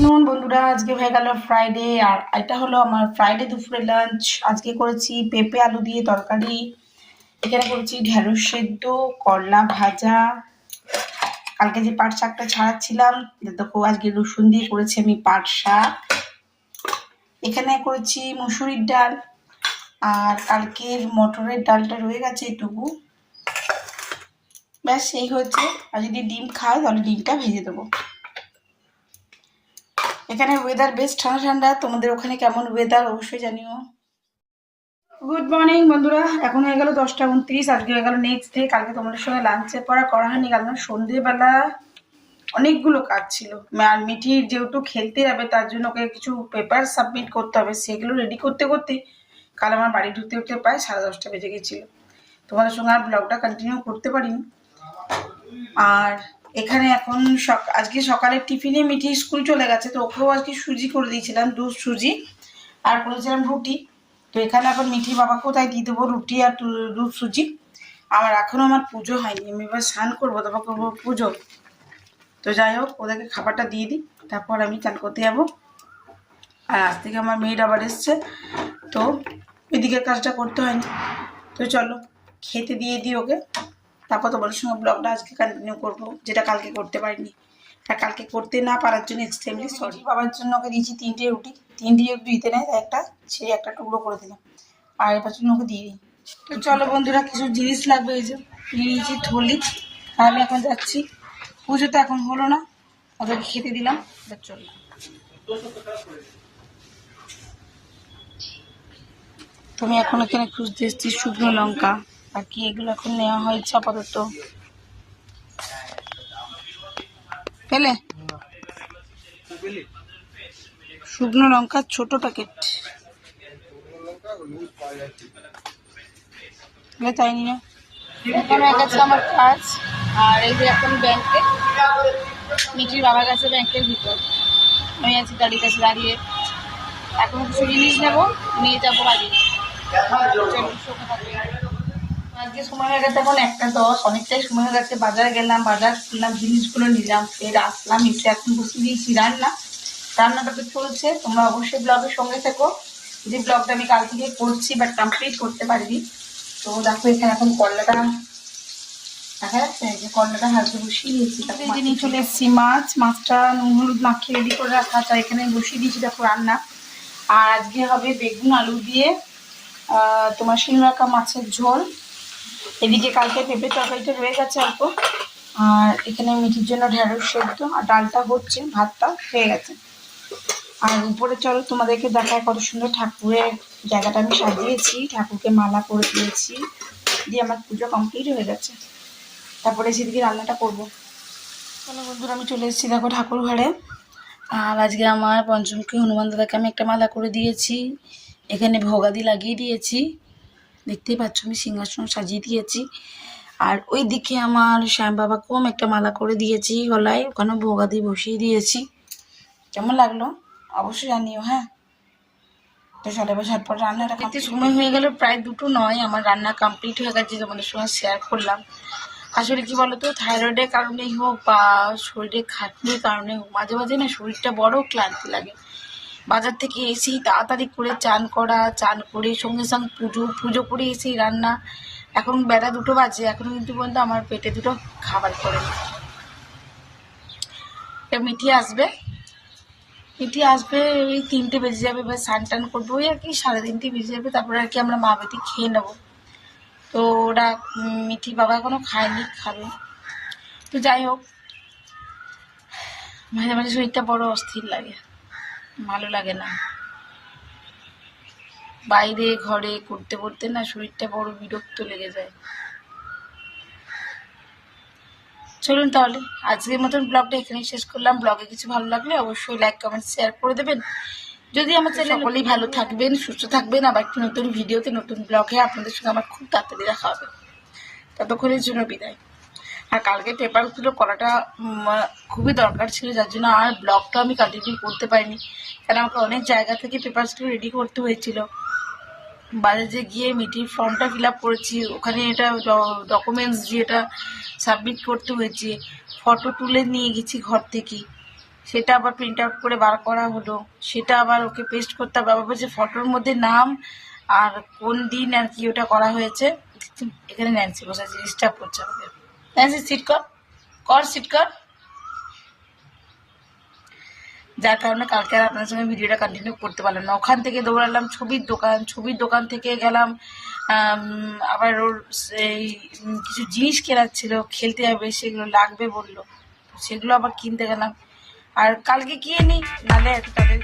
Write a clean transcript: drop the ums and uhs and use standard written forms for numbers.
Afternoon বন্ধুরা, আজকে হয়ে গেল ফ্রাইডে। আর এটা হলো আমার ফ্রাইডে দুপুরে লাঞ্চ। আজকে করেছি পেঁপে আলু দিয়ে তরকারি, এখানে করেছি ঢেঁড়স সেদ্ধ, করলা ভাজা। কালকে যে পাট শাকটা ছাড়াচ্ছিলাম দেখো, আজকে রসুন দিয়ে করেছি আমি পাট শাক। এখানে করেছি মুসুরির ডাল, আর কালকের মটরের ডালটা রয়ে গেছে এটুকু, ব্যাস এই হয়েছে। আর যদি ডিম খায় তাহলে ডিমটা ভেজে দেবো। এখানে ওয়েদার বেশ ঠান্ডা ঠান্ডা। তোমাদের ওখানে কেমন ওয়েদার অবশ্যই জানিও। গুড মর্নিং বন্ধুরা, এখন হয়ে গেল 10টা 29। আজকে হয়ে গেল নেক্সট ডে। কালকে তোমাদের সঙ্গে লাঞ্চের পড়া করা হয়নি, কারণ সন্ধ্যেবেলা অনেকগুলো কাজ ছিল। আর মিঠির যেহেতু খেলতে যাবে তার জন্য ওকে কিছু পেপার সাবমিট করতে হবে, সেগুলো রেডি করতে করতে কাল আমার বাড়ি ঢুকতে ঢুকতে প্রায় 10:30 বেজে গেছিলো। তোমাদের সঙ্গে আর ব্লগটা কন্টিনিউ করতে পারিনি। আর এখানে এখন আজকে সকালের টিফিনে মিঠি স্কুল চলে গেছে, তো ওকেও আজকে সুজি করে দিয়েছিলাম, দুধ সুজি, আর করেছিলাম রুটি। তো এখানে এখন মিঠি বাবাকেও তাই দিয়ে দেবো রুটি আর দুধ সুজি। এখনও আমার পুজো হয়নি, আমি এবার স্নান করবো, তারপর করবো পুজো। তো যাই হোক, ওদেরকে খাবারটা দিয়ে দিই, তারপর আমি চান করতে যাবো। আর আজ থেকে আমার মেয়ের আবার এসছে, তো এদিকের কাজটা করতে হয়নি। তো চলো খেতে দিয়ে দিই ওকে, তারপর তোমাদের সঙ্গে ব্লগটা আজকে কন্টিনিউ করবো, যেটা কালকে করতে পারিনি। আর কালকে করতে না পারার জন্য এক্সট্রিমলি সরি। বাবার জন্য ওকে দিয়েছি 3টে রুটি, 3টে যদি দিতে নেয় তাই একটা ছেড়ে একটা টুকরো করে দিলাম, আর এবার জন্য ওকে দিয়ে দিই। তো চলো বন্ধুরা, কিছু জিনিস লাগবে, এই যে নিয়ে নিয়েছি থলি। আর আমি এখন যাচ্ছি, পুজো তো এখন হলো না, ওদেরকে খেতে দিলাম, এবার চললাম। তুমি এখন এখানে খুঁজতে এসছি শুকনো লঙ্কা, আর কি এগুলো এখন নেওয়া হয়েছে আপাতত। পেলে শুকনো লঙ্কা ছোট প্যাকেট, তাই নিও। এখন হয়ে গেছে আমার কাজ। আর এই যে এখন ব্যাংকে, মিঠির বাবার কাছে ব্যাংকের ভিতর, আমি আছি গাড়ির কাছে দাঁড়িয়ে। এখন কিছু জিনিস নেবো, নিয়ে যাবো বাড়ি। আজকে সময় হয়ে গেছে এখন 1টা 10, অনেকটাই সময় হয়ে গেছে। বাজারে গেলাম, বাজার করলাম, জিনিসগুলো নিলাম, ফের আসলাম, এসে এখন বসে দিয়েছি রান্না। রান্নাটা তো চলছে, তোমরা অবশ্যই ব্লগের সঙ্গে থেকো। যে ব্লগটা আমি কাল থেকে করছি বাট কমপ্লিট করতে পারিনি। তো দেখো এখানে এখন করলাটা দেখা যাচ্ছে, যে করলাটা হালকা বসিয়ে দিয়েছি, তারপরে যে নিয়ে চলে এসেছি মাছটা নুন হলুদ মাখিয়ে রেডি করে রাখা, তাই এখানে বসিয়ে দিয়েছি দেখো রান্না। আর আজকে হবে বেগুন আলু দিয়ে তোমার শিল রাখা মাছের ঝোল। এদিকে কালকে পেঁপে তরকারিটা রয়ে গেছে অল্প, আর এখানে মিঠির জন্য ঢেঁড়স সেদ্ধ, আর ডালটা হচ্ছে, ভাতটা হয়ে গেছে। আর উপরে চলো তোমাদেরকে দেখায় কত সুন্দর ঠাকুরের জায়গাটা আমি সাজিয়েছি, ঠাকুরকে মালা করে দিয়েছি, দিয়ে আমার পুজো কমপ্লিট হয়ে গেছে। তারপরে সেদিকে রান্নাটা করবো। চলো বন্ধুরা, আমি চলে এসেছি দেখো ঠাকুর ঘরে। আর আজকে আমার পঞ্চমুখী হনুমান দাদাকে আমি একটা মালা করে দিয়েছি, এখানে ভোগাদি লাগিয়ে দিয়েছি, দেখতেই পাচ্ছ আমি সিংহাসন সাজিয়ে দিয়েছি। আর ওই দিকে আমার শ্যাম বাবাকেও আমি একটা মালা করে দিয়েছি গলায়, ওখানে ভোগাদি বসিয়ে দিয়েছি। কেমন লাগলো অবশ্যই জানিও। হ্যাঁ, তো চলে এবার ঝটপট রান্নাটা করতে সময় হয়ে গেল, প্রায় 2টো নয়, আমার রান্না কমপ্লিট হয়ে গেছে, তোমাদের সঙ্গে শেয়ার করলাম। আসলে কি বলতো, থাইরয়েডের কারণেই হোক বা শরীরে খাটনির কারণে হোক, মাঝে মাঝে না শরীরটা বড় ক্লান্তি লাগে। বাজার থেকে এসেই তাড়াতাড়ি করে চান করা, চান করে সঙ্গে সঙ্গে পুজো করে এসেই রান্না। এখন বেলা 2টো বাজে, এখন কিন্তু পর্যন্ত আমার পেটে 2টো খাবার পড়েনি। মিঠি আসবে ওই 3টে বেজে যাবে, এবার স্নান টান করবো, ওই আর কি 3:30 বেজে যাবে, তারপরে আর কি আমরা মা বেটি খেয়ে নেবো। তো ওরা মিঠি বাবা এখনো খায়নি, খাবে। তো যাই হোক, মাঝে মাঝে শরীরটা বড় অস্থির লাগে, ভালো লাগে না। বাইরে ঘরে করতে করতে না শরীরটা বড় বিরক্ত লেগে যায়। চলুন তাহলে আজকের মতন ব্লগটা এখানেই শেষ করলাম। ব্লগে কিছু ভালো লাগলে অবশ্যই লাইক কমেন্ট শেয়ার করে দেবেন। যদি আমার চ্যানেল সকলেই ভালো থাকবেন, সুস্থ থাকবেন, আবার একটি নতুন ভিডিওতে নতুন ব্লগে আপনাদের সঙ্গে আমার খুব তাড়াতাড়ি দেখা হবে। ততক্ষণের জন্য বিদায়। আর কালকে পেপারগুলো করাটা খুবই দরকার ছিল, যার জন্য আর ব্লগটা আমি কন্টিনিউ করতে পারিনি, কারণ আমাকে অনেক জায়গা থেকে পেপারসগুলো রেডি করতে হয়েছিল। বাজারে গিয়ে মিটির ফর্মটা ফিল আপ করেছি, ওখানে এটা ডকুমেন্টস যেটা সাবমিট করতে হয়েছে, ফটো তুলে নিয়ে গেছি ঘর থেকে, সেটা আবার প্রিন্ট আউট করে বার করা হলো, সেটা আবার ওকে পেস্ট করতে হবে। আবার বলছে ফটোর মধ্যে নাম আর কোন দিন আর কি ওটা করা হয়েছে। এখানে ন্যান্সি বসেছে, ডিস্টার্ব করছে আমাকে। ন্যান্সি সিট কর, সিট কর। যার কারণে কালকে আর আপনার সঙ্গে ভিডিওটা কন্টিনিউ করতে পারলাম না। ওখান থেকে দৌড়ালাম ছবির দোকান থেকে গেলাম, আবার ওর সেই কিছু জিনিস কেনার ছিল, খেলতে যাবে, সেগুলো লাগবে বললো, সেগুলো আবার কিনতে গেলাম। আর কালকে কিনে নিই, নাহলে এত তাড়াতাড়ি